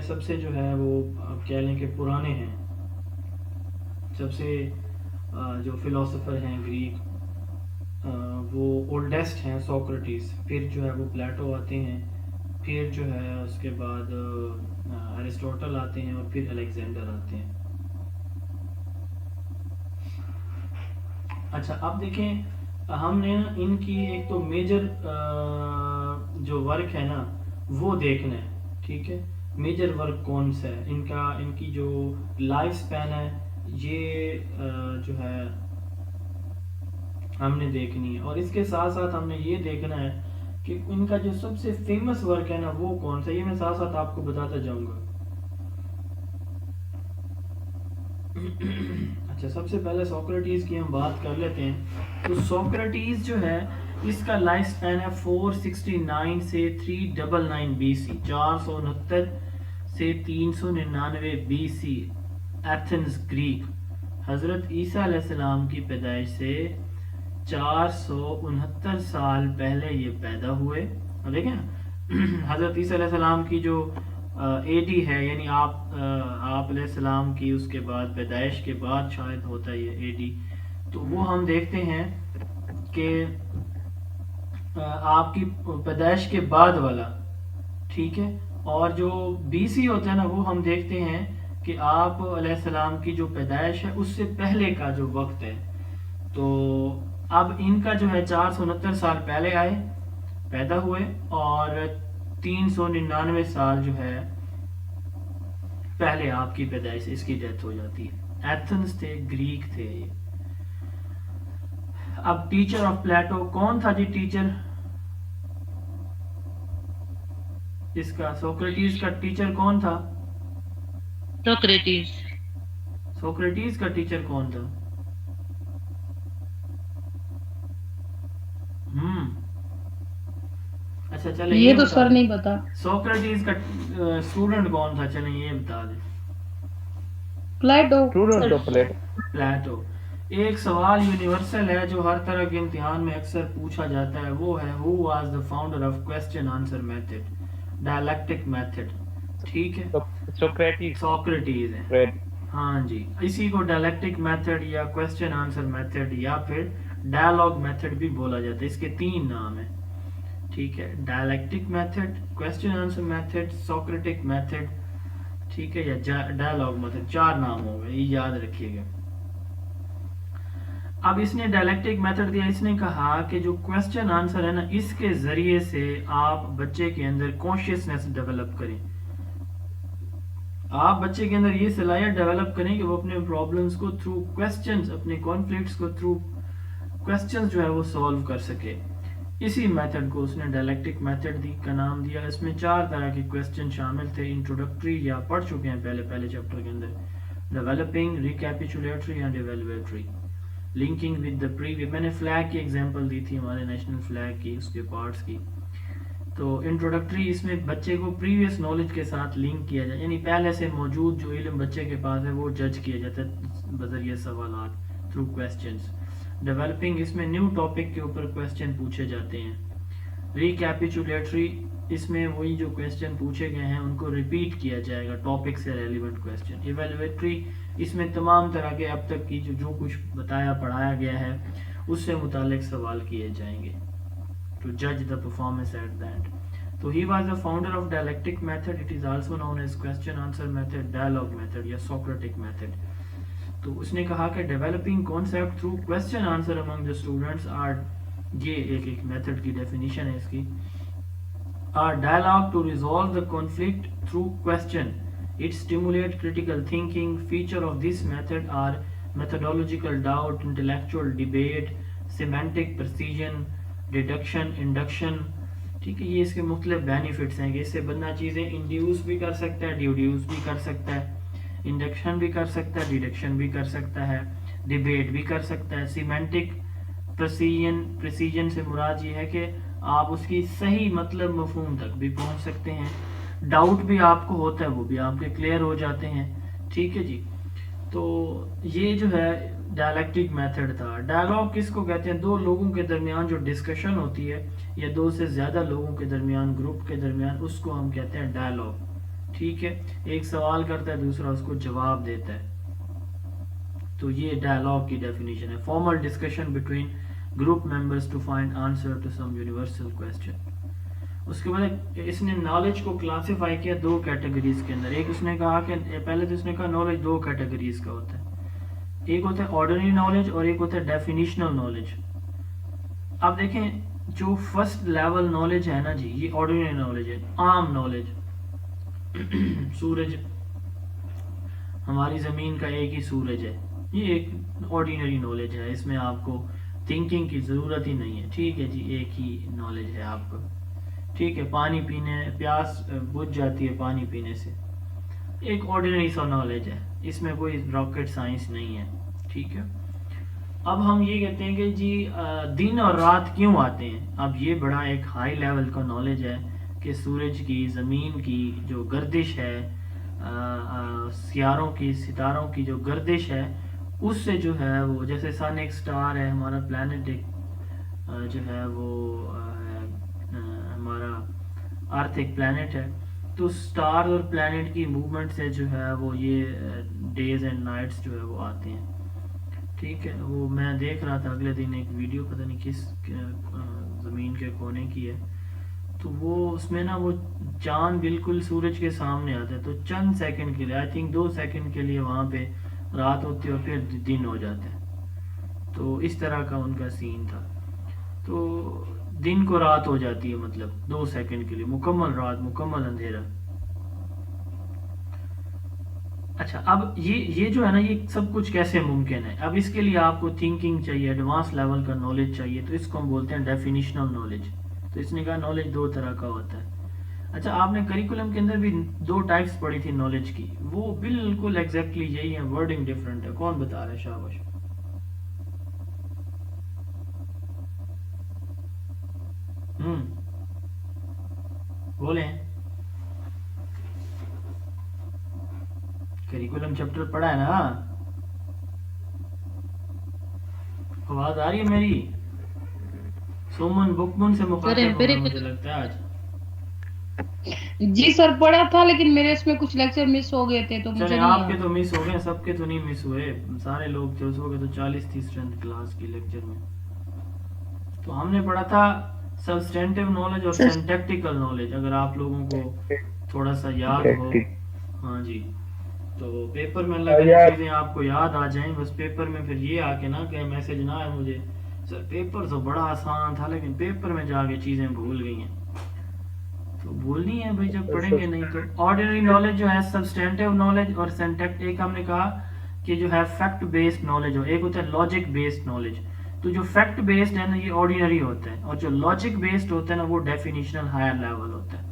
میں سب سے جو ہے وہ آپ کہہ لیں کہ پرانے ہیں، سب سے جو فلاسفر ہیں گریک، وہ اولڈسٹ ہیں سوکریٹیز، پھر جو ہے وہ پلیٹو آتے ہیں، پھر جو ہے اس کے بعد ایرسٹوٹل آتے ہیں، اور پھر الیگزینڈر آتے ہیں. اچھا اب دیکھیں، ہم نے ان کی ایک تو میجر جو ورک ہے نا وہ دیکھنا ہے. ٹھیک ہے، میجر ورک کون سا ہے ان کا، ان کی جو لائف سپین ہے یہ جو ہے ہم نے دیکھنی ہے. اور اس کے ساتھ ساتھ ہم نے یہ دیکھنا ہے کہ ان کا جو سب سے فیمس ورک ہے نا وہ کون سا، یہ میں ساتھ ساتھ آپ کو بتاتا جاؤں گا. اچھا سب سے پہلے سوکریٹیز کی ہم بات کر لیتے ہیں. تو سوکریٹیز جو ہے اس کا لائف سپین ہے 469 سے 399 بی سی، 469 سے 399 بی سی، ایتھنز گریک. حضرت عیسیٰ علیہ السلام کی پیدائش سے 469 سال پہلے یہ پیدا ہوئے. دیکھیں حضرت عیسیٰ علیہ السلام کی جو اے ڈی ہے، یعنی آپ علیہ السلام کی اس کے بعد پیدائش کے بعد شاید ہوتا ہے یہ اے ڈی، تو وہ ہم دیکھتے ہیں کہ آپ کی پیدائش کے بعد والا. ٹھیک ہے، اور جو بی سی ہوتا ہے نا وہ ہم دیکھتے ہیں کہ آپ علیہ السلام کی جو پیدائش ہے اس سے پہلے کا جو وقت ہے. تو اب ان کا جو ہے 469 سال پہلے آئے، پیدا ہوئے، اور 399 سال جو ہے پہلے آپ کی پیدائش سے اس کی ڈیتھ ہو جاتی ہے. ایتھنز تھے، گریک تھے یہ. اب ٹیچر آف پلیٹو کون تھا جی ٹیچر اس کا؟ سوکریٹیز کا ٹیچر کون تھا؟ سوکریٹیز. سوکریٹیز کا ٹیچر کون تھا؟ اچھا چلیں یہ یہ تو بتا سر دیں، نہیں پتا. سوکریٹیز کا اسٹوڈنٹ کون تھا؟ چلیں یہ بتا دیں. پلیٹو. اسٹوڈنٹ تو پلیٹ. پلیٹو. ایک سوال یونیورسل ہے جو ہر طرح کے امتحان میں اکثر پوچھا جاتا ہے، وہ ہے who was the founder of question answer method, dialectic method. ٹھیک ہے، سوکریٹس. سوکریٹیز ہے. ہاں جی، اسی کو ڈائلیکٹک میتھڈ یا کوسچن آنسر میتھڈ یا پھر ڈائلاگ میتھڈ بھی بولا جاتا ہے. اس کے 3 نام ہیں. ٹھیک ہے، dialectic method, question answer method, Socratic method. ٹھیک ہے، یا ڈائلاگ میتھڈ، 4 نام ہو گئے، یہ یاد رکھیے گا. اب اس نے ڈائلیکٹک میتھڈ دیا، اس نے کہا کہ جو کوسچن آنسر ہے نا اس کے ذریعے سے آپ بچے کے اندر کانشیسنیس ڈیولپ کریں. آپ بچے کے اندر یہ صلاحیت ڈیولپ کریں کہ وہ اپنے پرابلمس کو تھرو کوسچنز، اپنے کانفلکٹس کو تھرو کوسچنز جو ہے وہ سالو کر سکے. اسی میتھڈ کو اس نے ڈائلیکٹک میتھڈ کا نام دیا. اس میں 4 طرح کے کوسچن شامل تھے. انٹروڈکٹری یا پڑھ چکے ہیں پہلے چیپٹر کے اندر، developing, recapitulatory and evaluatory, linking with the previous. میں نے فلیگ کی ایگزامپل دی تھی، ہمارے نیشنل فلیگ کی، اس کے پارٹس کی. تو انٹروڈکٹری اس میں بچے کو پریویس نالج کے ساتھ لنک کیا جائے، یعنی پہلے سے موجود جو علم بچے کے پاس ہے وہ جج کیا جاتا ہے بذریعہ سوالات، تھرو کوسچنز. ڈیولپنگ اس میں نیو ٹاپک کے اوپر کوسچن پوچھے جاتے ہیں. ریکیپیچولیٹری اس میں وہی جو کوسچن پوچھے گئے ہیں ان کو ریپیٹ کیا جائے گا، ٹاپک سے ریلیونٹ کوسچن. ایویلویٹری اس میں تمام طرح کے اب تک کی جو کچھ بتایا پڑھایا گیا ہے اس سے متعلق سوال کیے جائیں گے. To judge the performance at that. So he was the founder of dialectic method. It is also known as question answer method, dialogue method یا Socratic method. تو اس نے کہا کہ developing concept through question answer among the students are، یہ ایک method کی definition ہے اس کی. are dialogue to resolve the conflict through question. It stimulates critical thinking. Feature of this method are methodological doubt, intellectual debate, semantic precision, deduction, induction. ٹھیک ہے، یہ اس کے مختلف بینیفٹس ہیں کہ اس سے بندہ چیزیں انڈیوس بھی کر سکتا ہے، ڈیوڈیوس بھی کر سکتا ہے، انڈکشن بھی کر سکتا ہے، ڈیڈکشن بھی کر سکتا ہے، ڈیبیٹ بھی کر سکتا ہے. سیمینٹک پریسیجن سے مراد یہ ہے کہ آپ اس کی صحیح مطلب مفہوم تک بھی پہنچ سکتے ہیں. ڈاؤٹ بھی آپ کو ہوتا ہے، وہ بھی آپ کے کلیئر ہو جاتے ہیں. ٹھیک ہے جی، تو یہ جو ہے ڈائلیکٹک میتھڈ تھا. ڈائلاگ کس کو کہتے ہیں؟ دو لوگوں کے درمیان جو ڈسکشن ہوتی ہے یا دو سے زیادہ لوگوں کے درمیان، گروپ کے درمیان، اس کو ہم کہتے ہیں ڈائلاگ. ٹھیک ہے، ایک سوال کرتا ہے دوسرا اس کو جواب دیتا ہے. تو یہ ڈائلاگ کی ڈیفینیشن ہے. Formal discussion between group members to find answer to some universal question. اس کے بعد اس نے نالج کو کلاسیفائی کیا دو کیٹیگریز کے اندر. ایک اس نے کہا کہ پہلے تو اس نے کہا نالج دو کیٹیگریز کا ہوتا ہے. ایک ہوتا ہے آرڈنری نالج اور ایک ہوتا ہے ڈیفینیشنل نالج. اب دیکھیں جو فرسٹ لیول نالج ہے نا جی، یہ آرڈنری نالج ہے، عام نالج. سورج، ہماری زمین کا ایک ہی سورج ہے، یہ ایک آرڈینری نالج ہے، اس میں آپ کو تھنکنگ کی ضرورت ہی نہیں ہے. ٹھیک ہے جی، ایک ہی نالج ہے آپ کو. ٹھیک ہے، پانی پینے، پیاس بجھ جاتی ہے پانی پینے سے، ایک آرڈینری سا نالج ہے، اس میں کوئی راکٹ سائنس نہیں ہے. ٹھیک ہے. اب ہم یہ کہتے ہیں کہ جی دن اور رات کیوں آتے ہیں. اب یہ بڑا ایک ہائی لیول کا نالج ہے کہ سورج کی، زمین کی جو گردش ہے، سیاروں کی، ستاروں کی جو گردش ہے، اس سے جو ہے وہ جیسے سن ایک سٹار ہے، ہمارا پلانٹ ایک جو ہے وہ ہمارا ارتھ ایک پلانٹ ہے. تو سٹار اور پلانٹ کی موومنٹ سے جو ہے وہ یہ ڈیز اینڈ نائٹس جو ہے وہ آتے ہیں. ٹھیک ہے. وہ میں دیکھ رہا تھا اگلے دن ایک ویڈیو، پتہ نہیں کس زمین کے کونے کی ہے، تو وہ اس میں نا وہ چاند بالکل سورج کے سامنے آتا ہے، تو چند سیکنڈ کے لیے، آئی تھنک 2 سیکنڈ کے لیے وہاں پہ رات ہوتی ہے اور پھر دن ہو جاتا ہے. تو اس طرح کا ان کا سین تھا. تو دن کو رات ہو جاتی ہے، مطلب 2 سیکنڈ کے لیے مکمل رات، مکمل اندھیرا. اچھا، اب یہ جو ہے نا، یہ سب کچھ کیسے ممکن ہے. اب اس کے لیے آپ کو تھنکنگ چاہیے، ایڈوانس لیول کا نالج چاہیے، تو اس کو ہم بولتے ہیں ڈیفینیشنل نالج. تو اس نے کہا نالج 2 طرح کا ہوتا ہے. اچھا، آپ نے کریکولم کے اندر بھی 2 ٹائپس پڑھی تھی نالج کی، وہ بالکل ایگزیکٹلی یہی ہے، ورڈنگ ڈفرنٹ ہے. کون بتا رہا ہے؟ شاباش. بولیں. کریکولم چیپٹر پڑھا ہے نا؟ آواز آ رہی ہے میری؟ سومن بکمن سے مخاطب ہونا مجھے لگتا ہے آج. جی سر پڑھا تھا، لیکن میرے اس میں کچھ لیکچر مس ہو گئے تھے تو مجھے چلے، نہیں آپ کے یاد. تو مس ہو گئے، سب کے تو نہیں مس ہوئے، سارے لوگ تھے اس وقت تو 40 تھی اسٹرینتھ کلاس کی لیکچر میں. تو ہم نے پڑھا تھا سبسٹینٹیو نالج اور سینٹیکٹیکل نالج، اگر آپ لوگوں کو تھوڑا سا یاد ہو. ہاں جی. تو پیپر میں اللہ کرے چیزیں آپ کو یاد آ جائیں، بس پیپر میں پھر یہ آ کے نا کہ میسج نہ آئے مجھے سر پیپر تو بڑا آسان تھا لیکن پیپر میں جا کے چیزیں بھول گئی ہیں. تو بھولنی ہے بھائی، جب پڑھیں گے نہیں. تو آرڈینری نالج جو ہے سبسٹینٹیو نالج اور سینٹیکٹ، ایک ہم نے کہا کہ جو ہے فیکٹ بیسڈ نالج ہو، ایک ہوتا ہے لاجک بیسڈ نالج. تو جو فیکٹ بیسڈ ہے نا یہ آرڈینری ہوتا ہے، اور جو لاجک بیسڈ ہوتا ہے نا وہ ڈیفینیشنل ہائر لیول ہوتا ہے.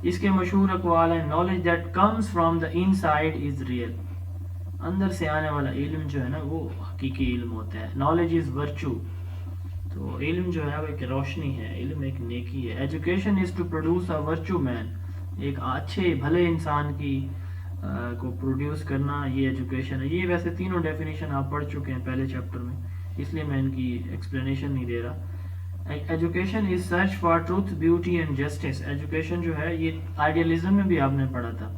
اس کے مشہور اقوال ہیں، knowledge that comes from the inside is real. اندر سے آنے والا علم جو ہے نا وہ حقیقی علم ہوتا ہے. Knowledge is virtue. تو علم جو ہے وہ ایک روشنی ہے، علم ایک نیکی ہے. Education is to produce a virtue man. ایک اچھے بھلے انسان کی کو پروڈیوس کرنا، یہ ایجوکیشن ہے. یہ ویسے تینوں ڈیفینیشن آپ پڑھ چکے ہیں پہلے چیپٹر میں، اس لیے میں ان کی ایکسپلینیشن نہیں دے رہا. Education is search for truth, beauty and justice. Education جو ہے یہ آئیڈیالزم میں بھی آپ نے پڑھا تھا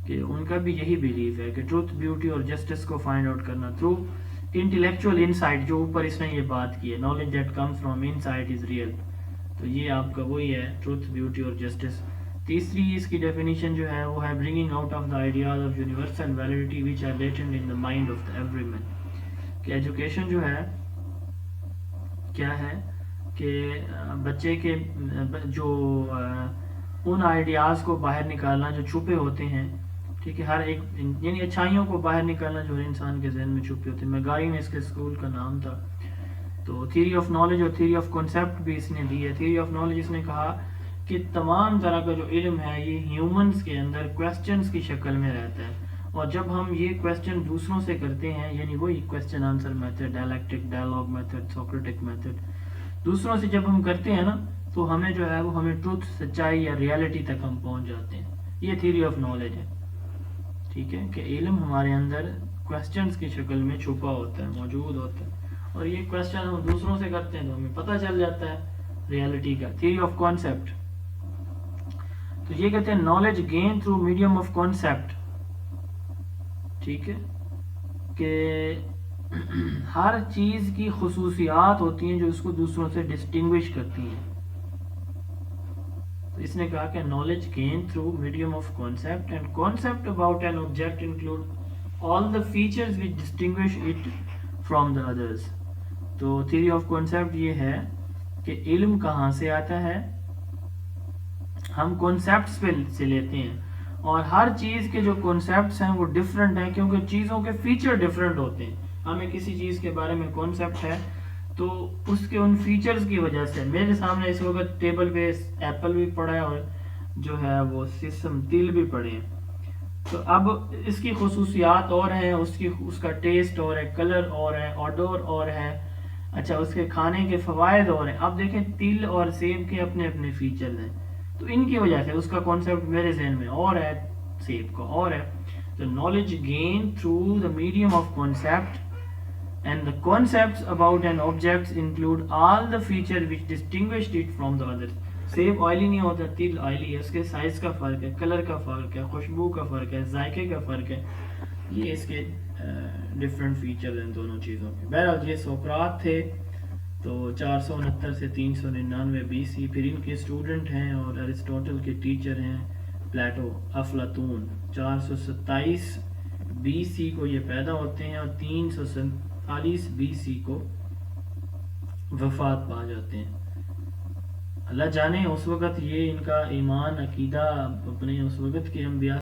کہ ان کا بھی یہی بیلیف ہے کہ ٹروتھ، بیوٹی اور جسٹس کو فائنڈ آؤٹ کرنا تھرو انٹلیکچوئل انسائٹ. جو اوپر اس نے یہ بات کی ہے، knowledge that comes from insight is real. تو یہ آپ کا وہی ہے، ٹروتھ، بیوٹی اور جسٹس. تیسری اس کی ڈیفینیشن جو ہے وہ ہے bringing out of the ideas of universal validity which are latent in the mind of the every man. کہ ایجوکیشن جو ہے کیا ہے کہ بچے کے جو ان آئیڈیاز کو باہر نکالنا جو چھپے ہوتے ہیں. ٹھیک ہے، ہر ایک یعنی اچھائیوں کو باہر نکالنا جو انسان کے ذہن میں چھپے ہوتے ہیں. میگاری میں اس کے اسکول کا نام تھا. تو تھیوری آف نالج اور تھیوری آف کنسیپٹ بھی اس نے دی ہے. تھیوری آف نالج اس نے کہا کہ تمام طرح کا جو علم ہے یہ ہیومنز کے اندر کویسچنز کی شکل میں رہتا ہے، اور جب ہم یہ کویسچن دوسروں سے کرتے ہیں، یعنی وہی question answer method, dialectic, dialogue method, Socratic method, دوسروں سے جب ہم کرتے ہیں نا تو ہمیں جو ہے وہ ہمیں ٹروتھ، سچائی یا ریالٹی تک ہم پہنچ جاتے ہیں. یہ تھیوری آف نالج ہے. ٹھیک ہے، کہ علم ہمارے اندر کویسچنز کی شکل میں چھپا ہوتا ہے، موجود ہوتا ہے، اور یہ کویسچن ہم دوسروں سے کرتے ہیں تو ہمیں پتہ چل جاتا ہے ریالٹی کا. تھیوری آف کانسیپٹ، تو یہ کہتے ہیں knowledge gain through medium of concept. ٹھیک ہے کہ ہر چیز کی خصوصیات ہوتی ہیں جو اس کو دوسروں سے ڈسٹنگوش کرتی ہیں. تو اس نے کہا کہ knowledge gain through medium of concept and concept about an object include all the features which distinguish it from the others. تو تھیوری آف کانسیپٹ یہ ہے کہ علم کہاں سے آتا ہے, ہم کانسیپٹس پہ سے لیتے ہیں, اور ہر چیز کے جو کانسیپٹس ہیں وہ ڈفرینٹ ہیں کیونکہ چیزوں کے فیچر ڈفرینٹ ہوتے ہیں. ہمیں کسی چیز کے بارے میں کانسیپٹ ہے تو اس کے ان فیچرز کی وجہ سے, میرے سامنے اس وقت ٹیبل پہ ایپل بھی پڑا ہے اور جو ہے وہ سیسم تل بھی پڑے ہیں, تو اب اس کی خصوصیات اور ہیں, اس کا ٹیسٹ اور ہے, کلر اور ہے, آڈور اور ہے, اچھا اس کے کھانے کے فوائد اور ہیں. اب دیکھیں تل اور سیب کے اپنے اپنے فیچرز ہیں, تو ان کی وجہ سے اس کا کانسیپٹ میرے ذہن میں اور ہے, سیب کا اور ہے. تو knowledge gain through the medium of concept and the concepts about an object include all the features which distinguish it from the others. سیب آئلی نہیں ہوتا, تل آئلی ہے, اس کے سائز کا فرق ہے, کلر کا فرق ہے, خوشبو کا فرق ہے, ذائقے کا فرق ہے, یہ اس کے ڈفرینٹ فیچر ہیں دونوں چیزوں کے. بہرحال یہ سوکرات تھے, تو 469 سے 399 BC. پھر ان کے اسٹوڈنٹ ہیں اور ارسطوٹل کے ٹیچر ہیں پلیٹو, افلاطون. 427 BC کو یہ پیدا ہوتے ہیں اور 347 BC کو وفات پا جاتے ہیں. اللہ جانے اس وقت یہ ان کا ایمان عقیدہ اپنے اس وقت کے انبیاء